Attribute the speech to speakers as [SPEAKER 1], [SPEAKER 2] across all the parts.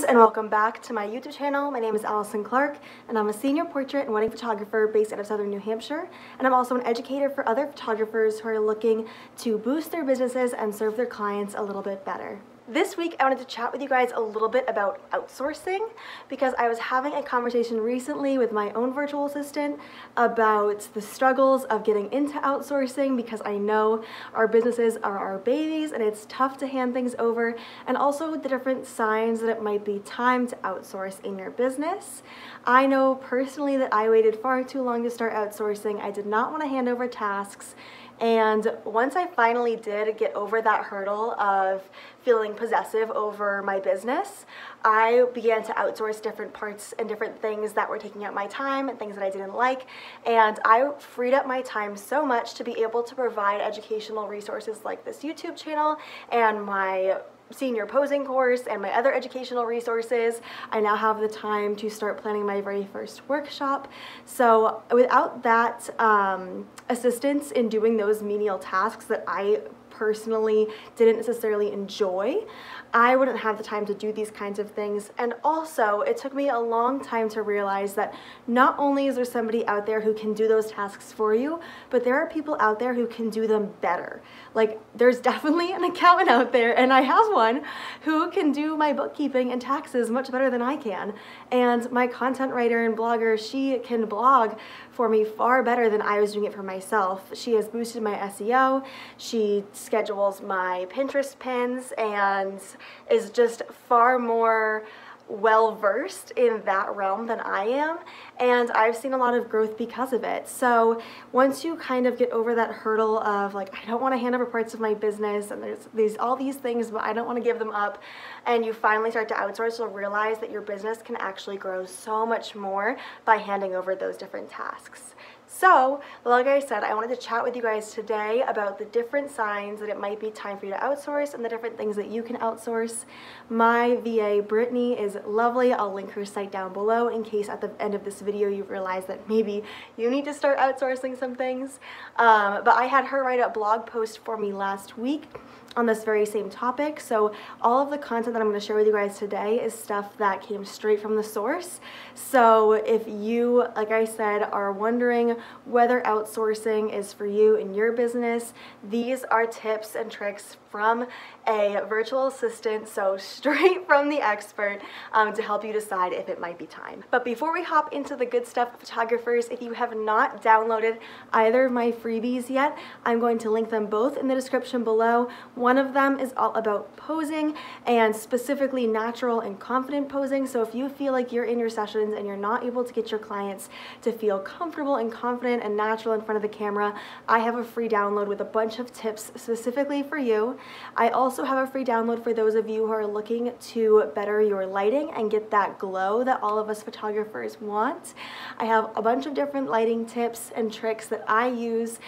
[SPEAKER 1] and welcome back to my YouTube channel. My name is Allison Clarke and I'm a senior portrait and wedding photographer based out of Southern New Hampshire, and I'm also an educator for other photographers who are looking to boost their businesses and serve their clients a little bit better. This week I wanted to chat with you guys a little bit about outsourcing because I was having a conversation recently with my own virtual assistant about the struggles of getting into outsourcing, because I know our businesses are our babies and it's tough to hand things over, and also the different signs that it might be time to outsource in your business. I know personally that I waited far too long to start outsourcing. I did not want to hand over tasks. And once I finally did get over that hurdle of feeling possessive over my business, I began to outsource different parts and different things that were taking up my time and things that I didn't like. And I freed up my time so much to be able to provide educational resources like this YouTube channel and my senior posing course and my other educational resources. I now have the time to start planning my very first workshop. So without that assistance in doing those menial tasks that I personally didn't necessarily enjoy, I wouldn't have the time to do these kinds of things. And also, it took me a long time to realize that not only is there somebody out there who can do those tasks for you, but there are people out there who can do them better. Like, there's definitely an accountant out there, and I have one, who can do my bookkeeping and taxes much better than I can. And my content writer and blogger, she can blog for me far better than I was doing it for myself. She has boosted my SEO, she schedules my Pinterest pins, and is just far more well-versed in that realm than I am, and I've seen a lot of growth because of it. So once you kind of get over that hurdle of like, I don't want to hand over parts of my business and there's all these things but I don't want to give them up, and you finally start to outsource, you'll realize that your business can actually grow so much more by handing over those different tasks. So, like I said, I wanted to chat with you guys today about the different signs that it might be time for you to outsource and the different things that you can outsource. My VA, Brittany, is lovely. I'll link her site down below in case at the end of this video you realize that maybe you need to start outsourcing some things. But I had her write a blog post for me last week on this very same topic. So all of the content that I'm going to share with you guys today is stuff that came straight from the source. So if you, like I said, are wondering whether outsourcing is for you in your business, these are tips and tricks from a virtual assistant, so straight from the expert, to help you decide if it might be time. But before we hop into the good stuff, photographers, if you have not downloaded either of my freebies yet, I'm going to link them both in the description below. One of them is all about posing, and specifically natural and confident posing. So if you feel like you're in your sessions and you're not able to get your clients to feel comfortable and confident and natural in front of the camera, I have a free download with a bunch of tips specifically for you. I also have a free download for those of you who are looking to better your lighting and get that glow that all of us photographers want. I have a bunch of different lighting tips and tricks that I use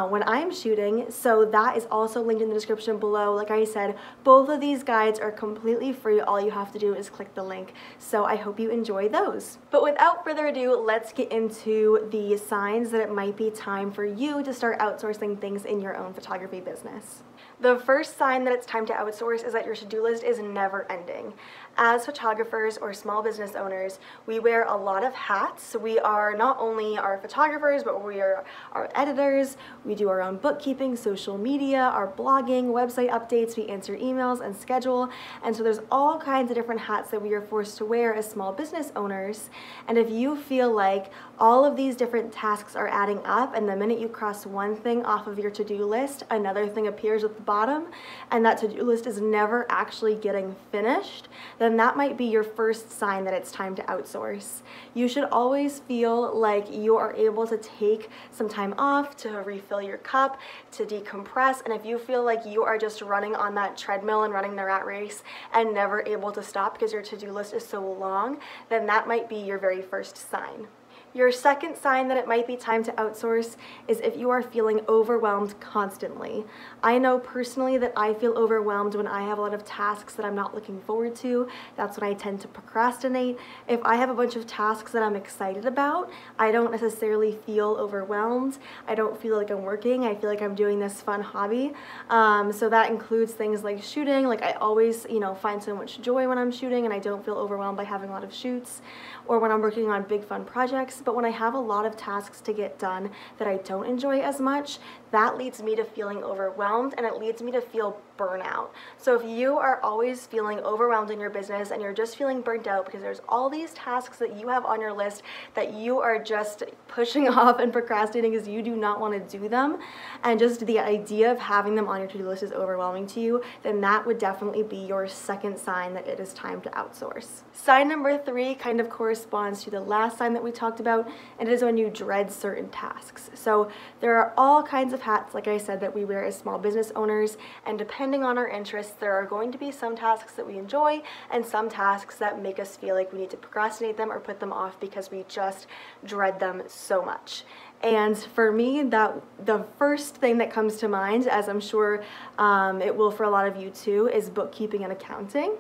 [SPEAKER 1] when I'm shooting, so that is also linked in the description below. Like I said, both of these guides are completely free. All you have to do is click the link. So I hope you enjoy those. But without further ado, let's get into the signs that it might be time for you to start outsourcing things in your own photography business. The first sign that it's time to outsource is that your to-do list is never ending. As photographers or small business owners, we wear a lot of hats. We are not only our photographers, but we are our editors. We do our own bookkeeping, social media, our blogging, website updates, we answer emails and schedule. And so there's all kinds of different hats that we are forced to wear as small business owners. And if you feel like all of these different tasks are adding up, and the minute you cross one thing off of your to-do list, another thing appears at the bottom, and that to-do list is never actually getting finished, then that might be your first sign that it's time to outsource. You should always feel like you are able to take some time off to refill your cup, to decompress, and if you feel like you are just running on that treadmill and running the rat race and never able to stop because your to-do list is so long, then that might be your very first sign. Your second sign that it might be time to outsource is if you are feeling overwhelmed constantly. I know personally that I feel overwhelmed when I have a lot of tasks that I'm not looking forward to. That's when I tend to procrastinate. If I have a bunch of tasks that I'm excited about, I don't necessarily feel overwhelmed. I don't feel like I'm working. I feel like I'm doing this fun hobby. So that includes things like shooting. Like I always, find so much joy when I'm shooting and I don't feel overwhelmed by having a lot of shoots, or when I'm working on big fun projects. But when I have a lot of tasks to get done that I don't enjoy as much, that leads me to feeling overwhelmed, and it leads me to feel burnout. So if you are always feeling overwhelmed in your business and you're just feeling burnt out because there's all these tasks that you have on your list that you are just pushing off and procrastinating because you do not want to do them, and just the idea of having them on your to-do list is overwhelming to you, then that would definitely be your second sign that it is time to outsource. Sign number 3 kind of corresponds to the last sign that we talked about, and it is when you dread certain tasks. So there are all kinds of hats, like I said, that we wear as small business owners, and depending on our interests, there are going to be some tasks that we enjoy and some tasks that make us feel like we need to procrastinate them or put them off because we just dread them so much. And for me, the first thing that comes to mind, as I'm sure it will for a lot of you too, is bookkeeping and accounting.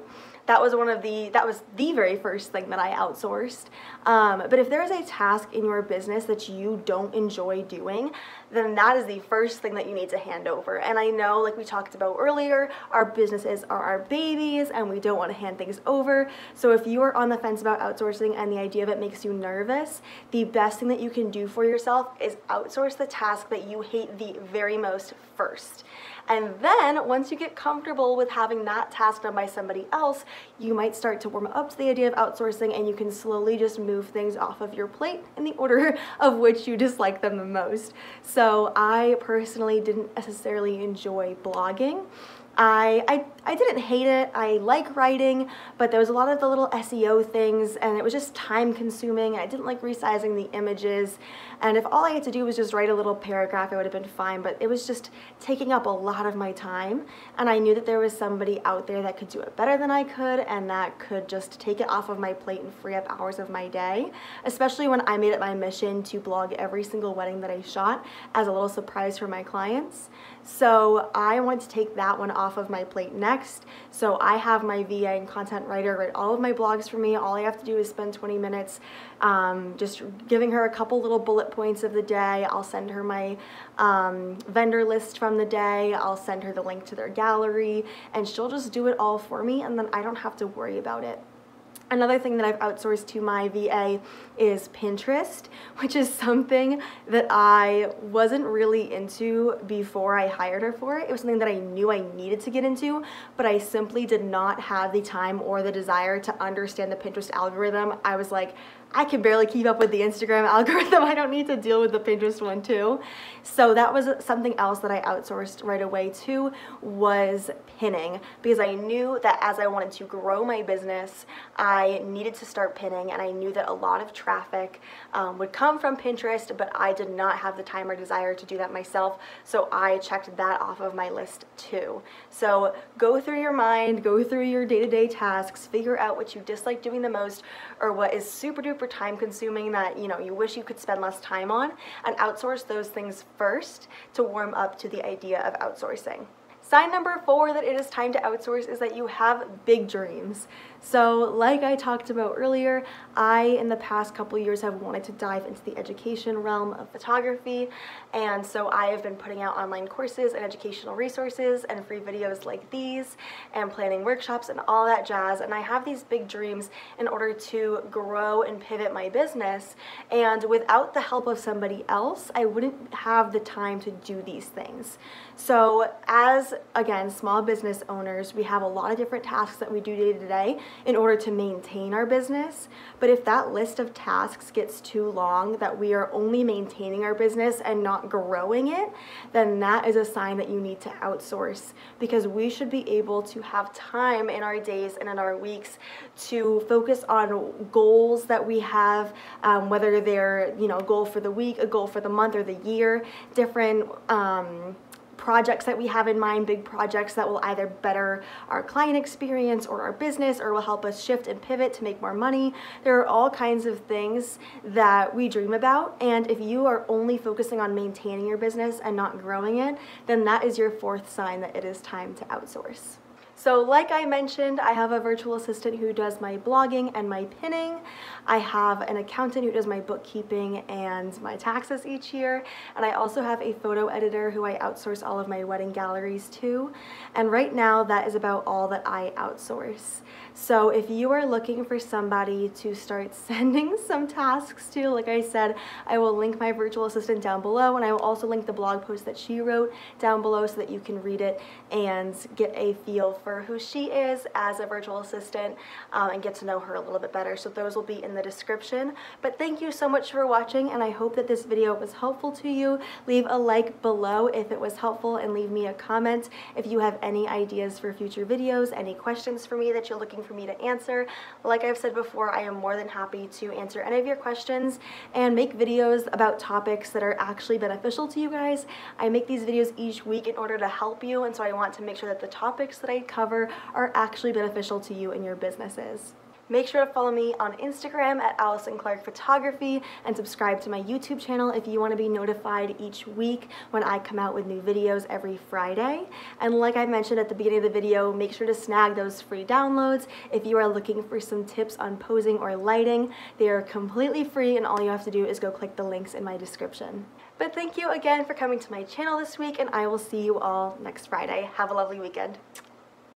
[SPEAKER 1] That was the very first thing that I outsourced. But if there is a task in your business that you don't enjoy doing, then that is the first thing that you need to hand over. And I know, like we talked about earlier, our businesses are our babies and we don't want to hand things over. So if you are on the fence about outsourcing and the idea of it makes you nervous, the best thing that you can do for yourself is outsource the task that you hate the very most first. And then once you get comfortable with having that task done by somebody else, you might start to warm up to the idea of outsourcing, and you can slowly just move things off of your plate in the order of which you dislike them the most. So I personally didn't necessarily enjoy blogging. I didn't hate it. I like writing, but there was a lot of the little SEO things, and it was just time consuming. I didn't like resizing the images, and if all I had to do was just write a little paragraph, it would have been fine, but it was just taking up a lot of my time, and I knew that there was somebody out there that could do it better than I could, and that could just take it off of my plate and free up hours of my day, especially when I made it my mission to blog every single wedding that I shot as a little surprise for my clients. So I wanted to take that one off of my plate next. So I have my VA and content writer write all of my blogs for me. All I have to do is spend 20 minutes just giving her a couple little bullet points of the day. I'll send her my vendor list from the day. I'll send her the link to their gallery, and she'll just do it all for me, and then I don't have to worry about it. Another thing that I've outsourced to my VA is Pinterest, which is something that I wasn't really into before I hired her for it. It was something that I knew I needed to get into, but I simply did not have the time or the desire to understand the Pinterest algorithm. I was like, I can barely keep up with the Instagram algorithm. I don't need to deal with the Pinterest one too. So that was something else that I outsourced right away too, was pinning, because I knew that as I wanted to grow my business, I needed to start pinning, and I knew that a lot of traffic would come from Pinterest, but I did not have the time or desire to do that myself, so I checked that off of my list too. So go through your mind, go through your day-to-day tasks, figure out what you dislike doing the most, or what is super duper time consuming that you wish you could spend less time on, and outsource those things first to warm up to the idea of outsourcing. Sign number 4 that it is time to outsource is that you have big dreams. So like I talked about earlier, I in the past couple years have wanted to dive into the education realm of photography, and so I have been putting out online courses and educational resources and free videos like these and planning workshops and all that jazz, and I have these big dreams in order to grow and pivot my business, and without the help of somebody else, I wouldn't have the time to do these things. So as, again, small business owners, we have a lot of different tasks that we do day to day in order to maintain our business. But if that list of tasks gets too long, that we are only maintaining our business and not growing it, then that is a sign that you need to outsource, because we should be able to have time in our days and in our weeks to focus on goals that we have, whether they're a goal for the week, a goal for the month or the year, different projects that we have in mind, big projects that will either better our client experience or our business, or will help us shift and pivot to make more money. There are all kinds of things that we dream about, and if you are only focusing on maintaining your business and not growing it, then that is your fourth sign that it is time to outsource. So like I mentioned, I have a virtual assistant who does my blogging and my pinning. I have an accountant who does my bookkeeping and my taxes each year. And I also have a photo editor who I outsource all of my wedding galleries to. And right now, that is about all that I outsource. So if you are looking for somebody to start sending some tasks to, like I said, I will link my virtual assistant down below, and I will also link the blog post that she wrote down below so that you can read it and get a feel for who she is as a virtual assistant and get to know her a little bit better. So those will be in the description. But thank you so much for watching, and I hope that this video was helpful to you. Leave a like below if it was helpful, and leave me a comment if you have any ideas for future videos, any questions for me that you're looking for me to answer. Like I've said before, I am more than happy to answer any of your questions and make videos about topics that are actually beneficial to you guys. I make these videos each week in order to help you, and so I want to make sure that the topics that I cover are actually beneficial to you and your businesses. Make sure to follow me on Instagram at Allison Clarke Photography, and subscribe to my YouTube channel if you want to be notified each week when I come out with new videos every Friday. And like I mentioned at the beginning of the video, make sure to snag those free downloads if you are looking for some tips on posing or lighting. They are completely free, and all you have to do is go click the links in my description. But thank you again for coming to my channel this week, and I will see you all next Friday. Have a lovely weekend.